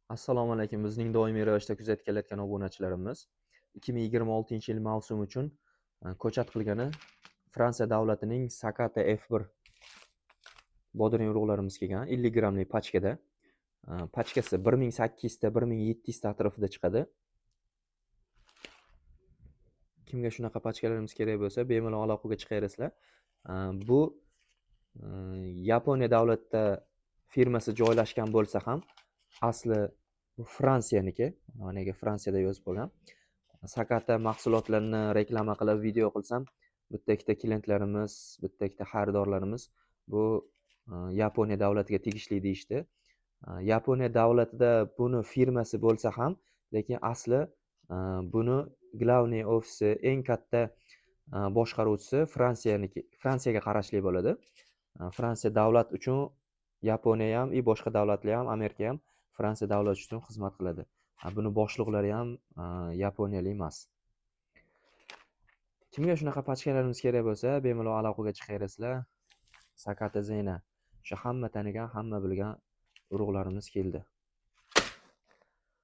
Assalomu alaykum. Bizning doimiy ravishda kuzatib kelayotgan obunachilarimiz 2026-yil mavsum uchun ko'chat qilgani Fransiya davlatining Sakata F1 bodring urug'larimiz kelgan 50 grammlik pachkada. Pachkasi 1800 ta 1700 ta atrofida chiqadi. Kimga shunaqa pachkalarimiz kerak bo'lsa, bemalol aloqaga chiqaverasizlar. Bu Yaponiya davlatida firmasi joylashgan bo'lsa ham, asli bu Fransiyaniki. Maniga Fransiyada yozib qo'ygan. Sakata mahsulotlarini reklama qilib video qilsam, bitta ikkita klientlarimiz, bitta ikkita xaridorlarimiz bu Yaponiya davlatiga tegishli deyishdi. Yaponiya davlatida buni firmasi bo'lsa ham, lekin asli buni glavniy ofisi, eng katta boshqaruvchisi Fransiyaga qarashli bo'ladi. Fransiya davlat uchun Yaponiya ham, boshqa davlatlar ham, Amerika ham Fransiya davlati uchun xizmat qiladi. Buni boshliqlari ham yaponiyalik emas. Kimga shunaqa pachkalarimiz kerak bo'lsa, bemalol aloqaga chiqaverasizlar. Sakata Zena. O'sha hamma tanigan, hamma bilgan urug'larimiz keldi.